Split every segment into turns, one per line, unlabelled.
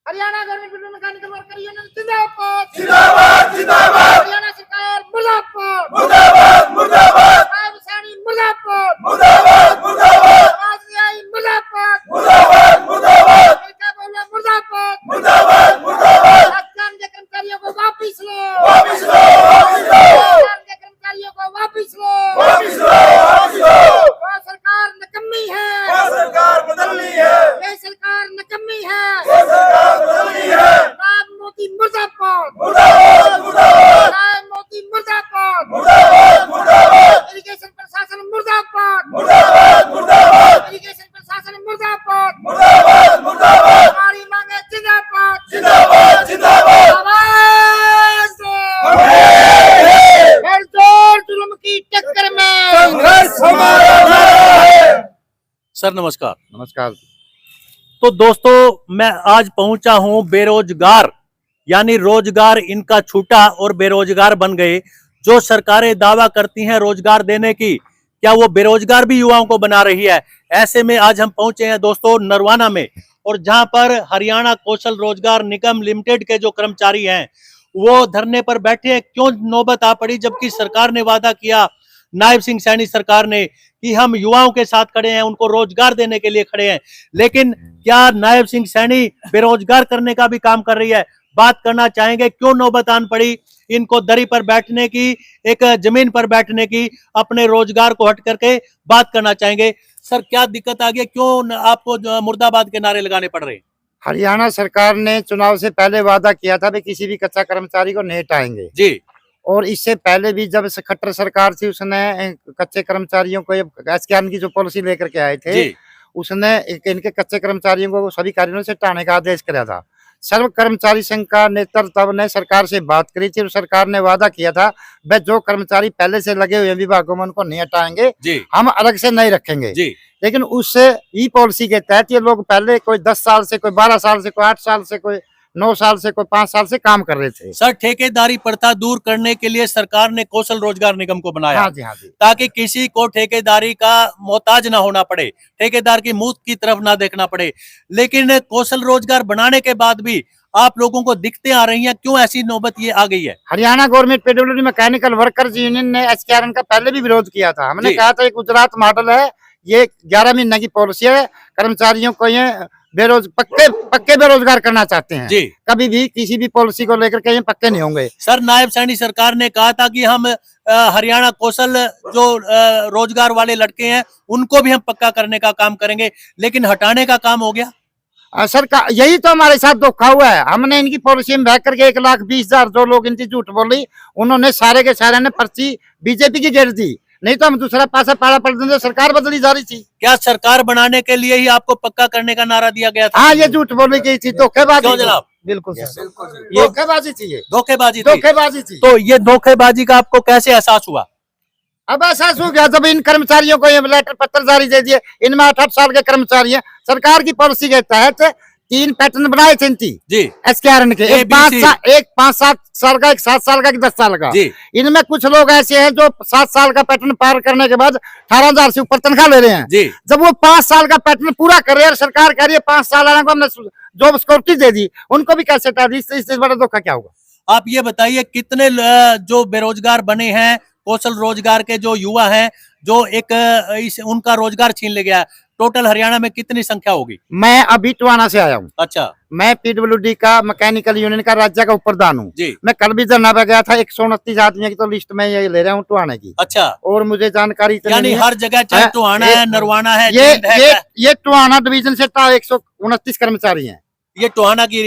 Haryana government mechanical worker union जिंदाबाद
जिंदाबाद जिंदाबाद
हरियाणा सरकार मुर्दाबाद
मुर्दाबाद मुर्दाबाद
नायब सैनी मुर्दाबाद
मुर्दाबाद मुर्दाबाद
आवाज नहीं आई मुर्दाबाद
मुर्दाबाद मुर्दाबाद
क्या बोला मुर्दाबाद
मुर्दाबाद मुर्दाबाद
राजस्थान के कर्मचारियों को वापिस लो
वापिस लो वापिस लो
राजस्थान के कर्मचारियों को वापिस लो
वापिस लो वापिस लो
वो सरकार निकम्मी है
वो सरकार बदलनी है
ये सरकार निकम्मी है
वो सरकार बदलनी है
नायब मोदी मुर्दाबाद
मुर्दाबाद मुर्दाबाद
नायब मोदी मुर्दाबाद
मुर्दाबाद मुर्दाबाद
इरिगेशन प्रशासन मुर्दाबाद
मुर्दाबाद मुर्दाबाद
इरिगेशन प्रशासन मुर्दाबाद
मुर्दाबाद मुर्दाबाद
हमारी मांगे जिंदाबाद
जिंदाबाद जिंदाबाद
आवाज दो फिर जोर जुल्म की टक्कर में
संघर्ष हमारा नारा है।
सर नमस्कार।
नमस्कार।
तो दोस्तों मैं आज पहुंचा हूं बेरोजगार, यानी रोजगार इनका छूटा और बेरोजगार बन गए। जो सरकारें दावा करती हैं रोजगार देने की, क्या वो बेरोजगार भी युवाओं को बना रही है? ऐसे में आज हम पहुंचे हैं दोस्तों नरवाना में, और जहां पर हरियाणा कौशल रोजगार निगम लिमिटेड के जो कर्मचारी हैं वो धरने पर बैठे हैं। क्यों नौबत आ पड़ी, जबकि सरकार ने वादा किया, नायब सिंह सैनी सरकार ने, कि हम युवाओं के साथ खड़े हैं, उनको रोजगार देने के लिए खड़े हैं। लेकिन क्या नायब सिंह सैनी बेरोजगार करने का भी काम कर रही है? बात करना चाहेंगे क्यों नौबत आन पड़ी इनको दरी पर बैठने की, एक जमीन पर बैठने की, अपने रोजगार को हट करके बात करना चाहेंगे। सर क्या दिक्कत आ गई, क्यों आपको मुर्दाबाद के नारे लगाने पड़ रहे हैं?
हरियाणा सरकार ने चुनाव से पहले वादा किया था कि किसी भी कच्चा कर्मचारी को नहीं हटाएंगे
जी।
और इससे पहले भी जब से खट्टर सरकार थी उसने कच्चे कर्मचारियों को एसकेएम की जो पॉलिसी लेकर के आए थे
जी।
उसने इनके कच्चे कर्मचारियों को सभी कार्यालयों से हटाने का आदेश किया था। सर्व कर्मचारी संघ का नेतृत्व ने सरकार से बात करी थी और सरकार ने वादा किया था वह जो कर्मचारी पहले से लगे हुए विभागों में उनको नहीं हटाएंगे
जी।
हम अलग से नहीं रखेंगे
जी।
लेकिन उससे ई पॉलिसी के तहत ये लोग पहले कोई 10 साल से, कोई 12 साल से, कोई 8 साल से, कोई 9 साल से, कोई 5 साल से काम कर रहे थे।
सर ठेकेदारी प्रथा दूर करने के लिए सरकार ने कौशल रोजगार निगम को बनाया।
हाँ जी, हाँ जी।
ताकि किसी को ठेकेदारी का मोहताज ना होना पड़े, ठेकेदार की मुंह की तरफ ना देखना पड़े। लेकिन कौशल रोजगार बनाने के बाद भी आप लोगों को दिक्कतें आ रही हैं, क्यों ऐसी नौबत ये आ गई है?
Haryana government PWD mechanical workers union ने एसकेआरएन का पहले भी विरोध किया था। हमने कहा था ये गुजरात मॉडल है, ये 11 महीने की पॉलिसी है, कर्मचारियों को ये पक्के बेरोजगार करना चाहते हैं जी। कभी भी किसी भी पॉलिसी को लेकर के ये पक्के नहीं होंगे।
सर नायब सैनी सरकार ने कहा था कि हम हरियाणा कौशल जो रोजगार वाले लड़के हैं उनको भी हम पक्का करने का काम करेंगे, लेकिन हटाने का काम हो गया।
सर का यही तो हमारे साथ धोखा हुआ है। हमने इनकी पॉलिसी में बह करके 1,20,000 जो लोग इनकी झूठ बोली उन्होंने सारे के सारे ने पर्ची बीजेपी की गिर दी, नहीं तो हम दूसरा पासा पाड़ा पड़ देते। सरकार बदली जा रही थी।
क्या सरकार बनाने के लिए ही आपको पक्का करने का नारा दिया गया था?
हाँ ये झूठ बोली गई थी, धोखेबाजी
जनाब।
बिल्कुल धोखेबाजी थी, ये
धोखेबाजी थी। तो ये धोखेबाजी का आपको कैसे एहसास हुआ?
अब एहसास हो गया जब इन कर्मचारियों को ये लेटर पत्र जारी दे दिए। इनमें 8 साल के कर्मचारी हैं। सरकार की पॉलिसी के तहत 3 पैटर्न बनाए थे जी एसकेआरएन के, एक 5-7 साल का, एक 7 साल का, एक 10 साल का। इनमें कुछ लोग ऐसे हैं जो 7 साल का पैटर्न पार करने के बाद 18,000 से ऊपर तनख्वाह ले रहे हैं जी। जब वो 5 साल का पैटर्न पूरा कर रहे हैं, सरकार कह रही है 5 साल वालों को हमने जॉब सिक्योरिटी दे दी, उनको भी कैसे हटा दी? इससे बड़ा धोखा क्या होगा?
आप ये बताइए कितने जो बेरोजगार बने हैं, कौशल रोजगार के जो युवा हैं, जो उनका रोजगार छीन ले गया, टोटल हरियाणा में कितनी संख्या होगी? मैं
अभी टवाना से आया हूँ।
अच्छा।
मैं पीडब्ल्यूडी का मैकेनिकल यूनियन का राज्य का उपप्रधान हूँ। मैं कल भी धरना पे गया था। 129 आदमियों की तो लिस्ट में ये ले रहा हूँ टवाने की।
अच्छा।
और मुझे जानकारी
यानी हर जगह चाहे टवाना है, नरवाना है,
ये टवाना डिवीजन से 129 कर्मचारी हैं।
ये टोहाना की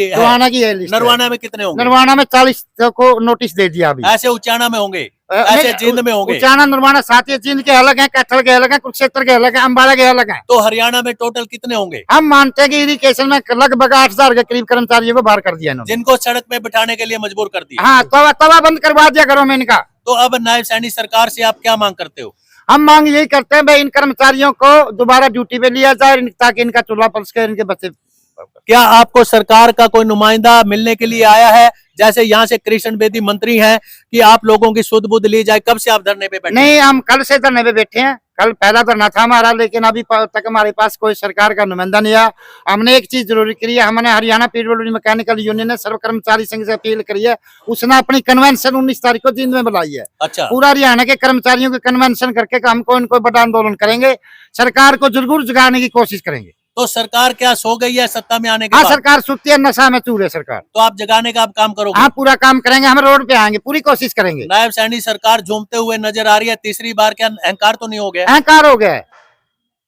है लिस्ट।
नरवाना में कितने होंगे?
नरवाना में 40 को नोटिस दे दिया अभी।
ऐसे उचाना में होंगे, ऐसे जींद में होंगे।
उचाना नरवाना साथ ही, जींद के अलग हैं, कैथल के अलग हैं, कुरुक्षेत्र के अलग हैं, अम्बाला के अलग हैं।
तो हरियाणा में टोटल कितने होंगे?
हम मानते हैं कि इरिगेशन में लगभग 8,000 के करीब कर्मचारियों को बाहर कर दिया इन्होंने,
जिनको सड़क पे बिठाने के लिए मजबूर कर दिया।
हाँ, तवा बंद करवा दिया घरों में इनका।
तो अब नायब सैनी सरकार से आप क्या मांग करते हो?
हम मांग यही करते हैं भाई इन कर्मचारियों को दोबारा ड्यूटी पे लिया जाए ताकि इनका चूल्हा पलस के इनके बच्चे
क्या आपको सरकार का कोई नुमाइंदा मिलने के लिए आया है? जैसे यहाँ से कृष्ण बेदी मंत्री हैं कि आप लोगों की सुध बुध ली जाए। कब से आप धरने पे बैठे?
नहीं, हम कल से धरने पे बैठे हैं। कल पहला धरना था हमारा, लेकिन अभी तक हमारे पास कोई सरकार का नुमाइंदा नहीं आया। हमने एक चीज जरूरी करी है, हमने हरियाणा पीडब्ल्यूडी मैकेनिकल यूनियन ने सर्व कर्मचारी संघ से अपील करी है। उसने अपनी कन्वेंशन 19 तारीख को दिन में बुलाई है।
अच्छा,
पूरा हरियाणा के कर्मचारियों के कन्वेंशन करके हमको इनको बड़ा आंदोलन करेंगे, सरकार को जरूर जगाने की कोशिश करेंगे।
तो सरकार क्या सो गई है सत्ता में आने के
हाँ,
बाद?
सरकार सुती है, नशा में चूर है सरकार।
तो आप जगाने का आप काम करोगे?
हाँ, पूरा काम करेंगे, हम रोड पे आएंगे, पूरी कोशिश करेंगे।
नायब सैनी सरकार झूमते हुए नजर आ रही है, तीसरी बार। क्या अहंकार तो नहीं हो गया?
अहंकार हो गया है,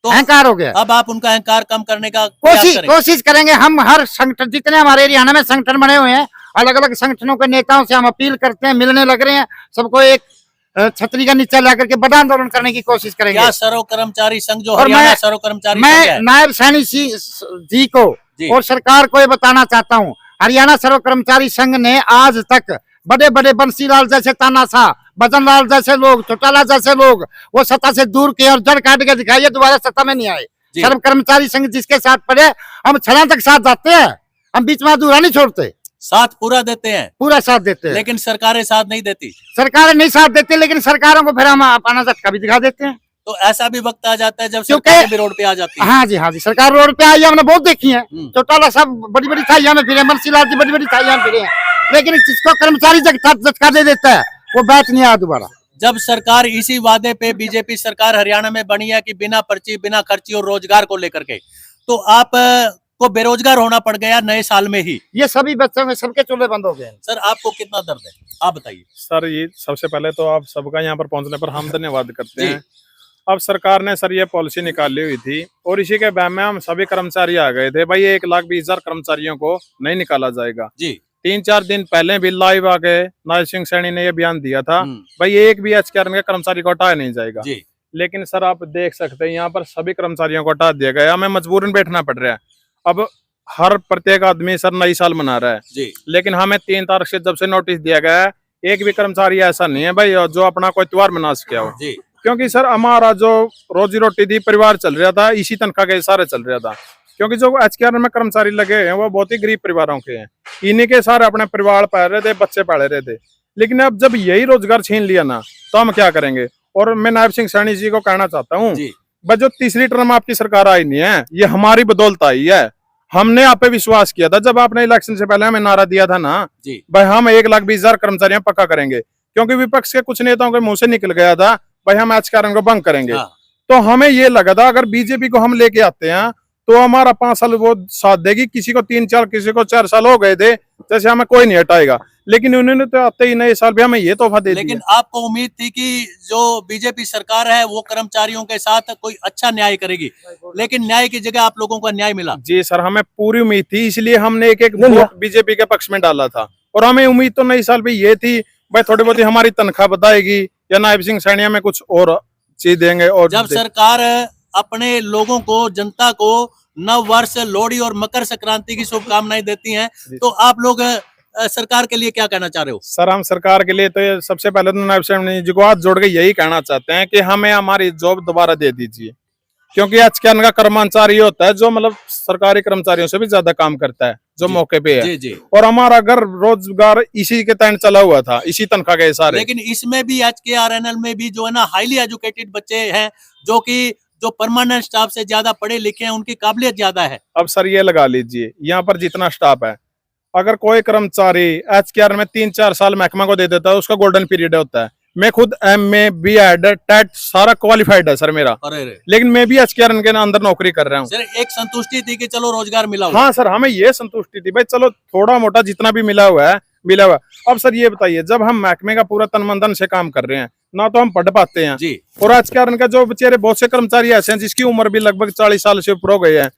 तो
अहंकार हो गया।
अब आप उनका अहंकार कम करने का प्रयास करेंगे?
कोशिश करेंगे। हम हर संगठन, जितने हमारे हरियाणा में संगठन बने हुए हैं, अलग अलग संगठनों के नेताओं से हम अपील करते हैं, मिलने लग रहे हैं। सबको एक छतरी का नीचे ला करके बड़ा आंदोलन करने की कोशिश करेंगे।
क्या सर्व कर्मचारी संघ जो
और
हरियाणा सर्व कर्मचारी संघ
मैं
है,
नायब सैनी जी को और सरकार को ये बताना चाहता हूँ, हरियाणा सर्व कर्मचारी संघ ने आज तक बड़े बड़े बंसीलाल जैसे तानाशाह, भजनलाल जैसे लोग, चौटाला जैसे लोग वो सत्ता से दूर किए और जड़ काट के दिखाइए, दोबारा सत्ता में नहीं आए। सर्व कर्मचारी संघ जिसके साथ पड़े, हम छला तक साथ जाते हैं, हम बीच में अधूरा नहीं छोड़ते,
साथ पूरा देते हैं,
पूरा साथ देते हैं।
लेकिन सरकारें साथ नहीं देती।
सरकारें नहीं साथ देती, लेकिन सरकारों को फिर हम अपना झटका भी दिखा देते हैं।
तो ऐसा भी वक्त आ जाता है जब
क्योंकि-
सरकार भी रोड पे आ जाती है।
हाँ जी, हाँ जी, सरकार रोड पे आई है, हमने बहुत देखी है। चौटाला सब बड़ी बड़ी थाइयां में फिरे, बंसीलाल जी बड़ी बड़ी थाइयां में फिरे हैं, लेकिन जिसको कर्मचारी झटका दे देता है वो बैठ नहीं आया दोबारा।
जब सरकार इसी वादे पे बीजेपी सरकार हरियाणा में बनी है कि बिना पर्ची बिना खर्ची और रोजगार को लेकर के, तो आप को बेरोजगार होना पड़ गया नए साल में ही।
ये सभी बच्चों में सबके चूल्हे बंद हो गए।
सर आपको कितना दर्द है, आप बताइए।
सर ये सबसे पहले तो आप सबका यहाँ पर पहुंचने पर हम धन्यवाद करते हैं। अब सरकार ने सर ये पॉलिसी निकाली हुई थी और इसी के बैम में हम सभी कर्मचारी आ गए थे। भाई 1,20,000 कर्मचारियों को नहीं निकाला जाएगा जी। 3-4 दिन पहले भी लाइव आके नायब सिंह सैनी ने ये बयान दिया था, भाई एक भी एचकेआरएन के कर्मचारी को हटाया नहीं जाएगा जी। लेकिन सर आप देख सकते हैं यहाँ पर सभी कर्मचारियों को हटा दिया गया, हमें मजबूरन बैठना पड़ रहा है। अब हर प्रत्येक आदमी सर नई साल मना रहा है जी, लेकिन हमें 3 तारीख से जब से नोटिस दिया गया है, एक भी कर्मचारी ऐसा नहीं है भाई जो अपना कोई त्योहार मना सके हो जी। क्योंकि सर हमारा जो रोजी रोटी थी, परिवार चल रहा था, इसी तनख्वाह के सारे चल रहा था। क्योंकि जो एचकेआरएन में कर्मचारी लगे हैं वो बहुत ही गरीब परिवारों के हैं, इन्हीं के सारे अपने परिवार पाल रहे थे, बच्चे पाले रहे थे। लेकिन अब जब यही रोजगार छीन लिया ना, तो हम क्या करेंगे। और मैं नायब सिंह सैनी जी को कहना चाहता हूँ, भाई जो तीसरी टर्म आपकी सरकार आई नहीं है, ये हमारी बदौलत आई है। हमने आप पे विश्वास किया था जब आपने इलेक्शन से पहले हमें नारा दिया था ना भाई हम 1,20,000 कर्मचारियों पक्का करेंगे, क्योंकि विपक्ष के कुछ नेताओं के मुंह से निकल गया था भाई हम एचकेआरएन को भंग करेंगे। तो हमें ये लगा था अगर बीजेपी को हम लेके आते हैं तो हमारा 5 साल वो साथ देगी। किसी को 3-4, किसी को 4 साल हो गए थे, जैसे हमें कोई नहीं हटाएगा। लेकिन उन्होंने तो आते ही नए साल भी हमें ये तोहफा दे दिया।
लेकिन आपको उम्मीद थी कि जो बीजेपी सरकार है वो कर्मचारियों के साथ कोई अच्छा न्याय करेगी, लेकिन न्याय की जगह आप लोगों को अन्याय मिला।
जी सर, हमें पूरी उम्मीद थी, इसलिए हमने एक वोट बीजेपी के पक्ष में डाला था। और हमें उम्मीद तो नई साल भी ये थी भाई थोड़ी बहुत हमारी तनख्वाह बताएगी या नायब सिंह सैनी में कुछ और चीज देंगे। और
जब सरकार अपने लोगों को, जनता को नव वर्ष, लोहड़ी और मकर संक्रांति की शुभकामनाएं देती हैं, तो आप लोग सरकार के लिए क्या कहना चाह रहे हो?
सर हम सरकार के लिए तो ये सबसे पहले तो नायब सैनी जी को हाथ जोड़ के यही कहना चाहते हैं कि हमें हमारी जॉब दोबारा दे दीजिए, क्योंकि एचकेआरएन का कर्मचारी होता है जो मतलब सरकारी कर्मचारियों से भी ज्यादा काम करता है, जो मौके पे है जी। और हमारा घर रोजगार इसी के तहत चला हुआ था, इसी तनख्वाह के सारे।
लेकिन इसमें भी एचकेआरएनएल में भी जो है ना हाईली एजुकेटेड बच्चे हैं, जो परमानेंट स्टाफ से ज्यादा पढ़े लिखे हैं, उनकी काबिलियत ज्यादा है। अब
सर ये लगा लीजिए यहाँ पर जितना स्टाफ है, अगर कोई कर्मचारी एचकेआरएन में 3-4 साल महकमा को दे देता है, उसका गोल्डन पीरियड होता है। मैं खुद MA, B.Ed, टेट सारा क्वालिफाइड है सर मेरा, लेकिन मैं भी एचकेआरएन के अंदर नौकरी कर रहा हूँ।
सर एक संतुष्टि थी कि चलो रोजगार मिला हुआ।
हाँ सर, हमें ये संतुष्टि थी भाई चलो थोड़ा मोटा जितना भी मिला हुआ है मिला हुआ। अब सर ये बताइए, जब हम महकमे का पूरा तन मन धन से काम कर रहे हैं ना, तो हम पढ़ पाते हैं जी। और एचकेआरएन का जो बेचारे बहुत से कर्मचारी ऐसे हैं जिसकी उम्र भी लगभग 40 साल से ऊपर हो गए हैं,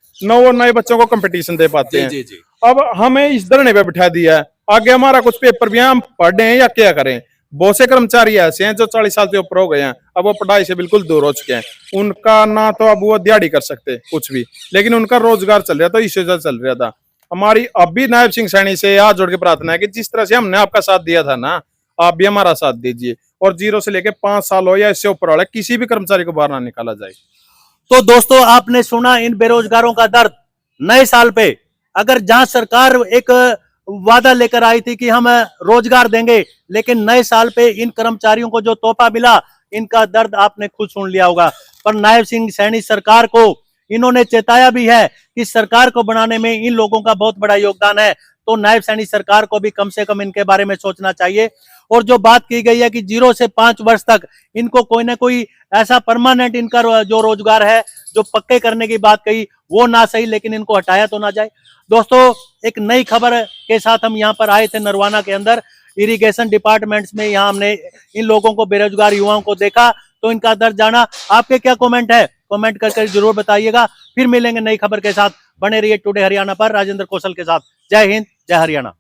नए बच्चों को कंपटीशन दे पाते हैं। अब हमें इस धरने पे बिठा दिया है, आगे हमारा कुछ पेपर भी हम पढ़े या क्या करें। बहुत से कर्मचारी ऐसे हैं जो 40 साल से ऊपर हो गए हैं, अब वो पढ़ाई से बिल्कुल दूर हो चुके हैं। उनका ना तो अब वो दिहाड़ी कर सकते कुछ भी, लेकिन उनका रोजगार चल रहा था, इसी से चल रहा था। हमारी अब भी नायब सिंह सैनी से हाथ जोड़ के प्रार्थना है कि जिस तरह से हमने आपका साथ दिया था ना, आप भी हमारा साथ दीजिए और 0 से लेके 5 साल हो या इससे ऊपर वाले किसी भी कर्मचारी को बाहर ना निकाला जाए।
तो दोस्तों आपने सुना इन बेरोजगारों का दर्द। नए साल पे अगर जहां सरकार एक वादा लेकर आई थी कि हम रोजगार देंगे, लेकिन नए साल पे इन कर्मचारियों को जो तोहफा मिला, इनका दर्द आपने खुद सुन लिया होगा। पर नायब सिंह सैनी सरकार को इन्होंने चेताया भी है कि सरकार को बनाने में इन लोगों का बहुत बड़ा योगदान है, तो नायब सैनी सरकार को भी कम से कम इनके बारे में सोचना चाहिए। और जो बात की गई है कि 0 से 5 वर्ष तक इनको कोई ना कोई ऐसा परमानेंट इनका जो रोजगार है, जो पक्के करने की बात कही, वो ना सही, लेकिन इनको हटाया तो ना जाए। दोस्तों, एक नई खबर के साथ हम यहाँ पर आए थे नरवाना के अंदर, इरिगेशन डिपार्टमेंट्स में। यहाँ हमने इन लोगों को, बेरोजगार युवाओं को देखा, तो इनका दर्द जाना। आपके क्या कमेंट है, कमेंट करके जरूर बताइएगा। फिर मिलेंगे नई खबर के साथ। बने रहिए टुडे हरियाणा पर राजेंद्र कौशल के साथ। जय हिंद, जय हरियाणा।